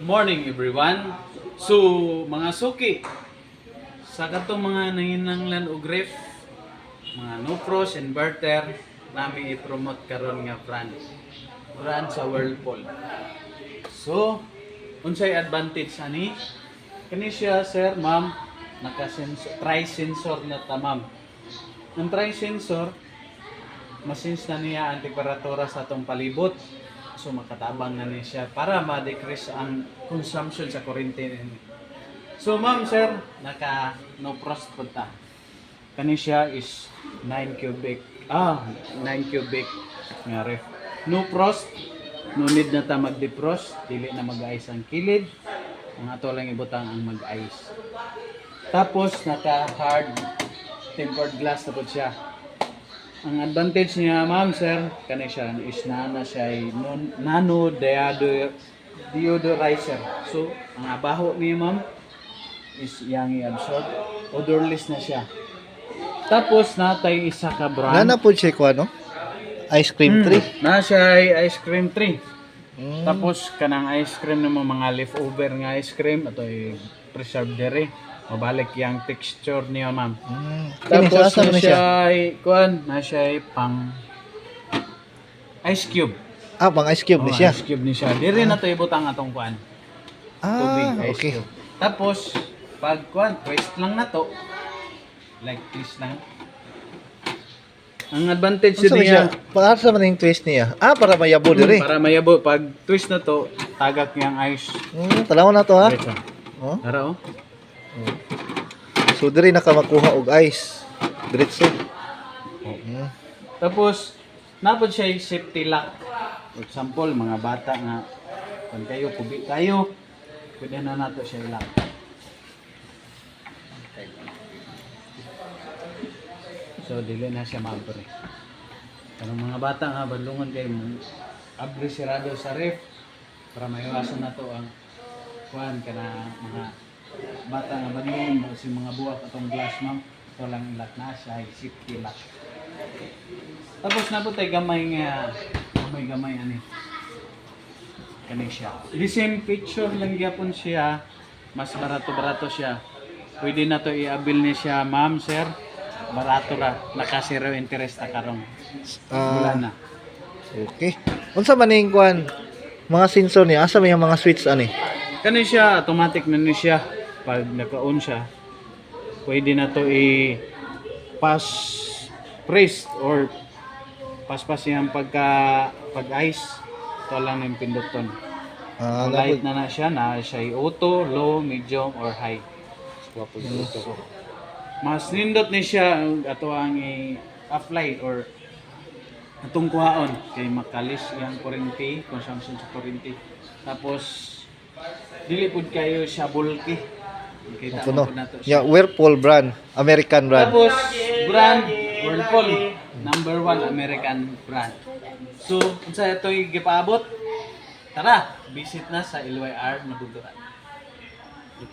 morning everyone. So, mga suki, sa katong mga nanginanglan og ref, mga no-frost inverter, nami i-promote karon nga brand sa Whirlpool. So, unsay advantage ani? Kani siya sir, ma'am, tri-sensor na ta ma'am. Ang tri-sensor, masins na niya ang temperatura sa atong palibot. So makatabang na niya siya para ma-decrease ang consumption sa kuryente. So ma'am sir, naka no frost punta. Kani siya is 9 cubic nga ref. No frost, no need na ta mag-defrost, dili na mag-ice ang kilid. Ang ato lang ibutang ang mag-ice. Tapos naka hard tempered glass na po siya. Ang advantage niya ma'am sir, kani siya is na siya ay nano deodorizer. So, ang abaho niya ma'am is yang i-absorb. Odorless na siya. Tapos natay isa ka brand. Nana po siya ko ano? Ice cream tree. Na siya ay ice cream tree. Tapos kanang ice cream ng mga leftover nga ice cream ato ay preserved dere. Mabalik yung texture niya ma'am. Tapos na siya ay na siya ay pang ice cube. Ah, pang ice cube ni siya. Ice cube ni siya. Diri na to ibutang atong kuan. Tubig ice okay. cube. Tapos pag twist lang na to. Like this lang. Ang advantage niya, para sa man yung twist niya. Ah, para mayabo diri. para mayabo pag twist na to, tagak niyang ice. Talaw na to ha. Diretso. Oh. Tara oh. So diri nakamakuha og ice. Diretso. Tapos napod siya yung safety lock. For example, mga bata nga kung kayo kubi kayo, pwede na nato siya i-lock. So dili na siya mabre. Kanang mga bata nga badlungon kayo abre sirado sa ref para maiwasan nato ang kuan kana mga bata nga badlungon si mga buwak atong glass ma'am. Ito lang ilat na siya ay safety lock. Tapos na po tayo gamay ani. Kani siya. The same picture lang gyapon siya. Mas barato siya. Pwede na to i-abil ni siya, ma'am, sir. Barato ra. Naka zero interest na karong. Wala na. Okay. Unsa man ning kuan? Mga sensor niya, asa may mga switch ani? Kani siya automatic na ni siya. Pag naka-on siya, pwede na to i-pass press or paspas yung pag-ice. Ito lang yung pinduton. Light na siya auto, low, medium, or high. So, mas nindot ni siya ato ang apply or atong kuhaon kay makalis yung kuryente, consumption sa kuryente. Tapos dili pud kayo siya bulky. Kita mo pud nato siya. Whirlpool brand, American brand. Tapos brand Whirlpool, number 1 American brand. So, unsa ito'y gipaabot? Tara, visit na sa LYR Maduduran.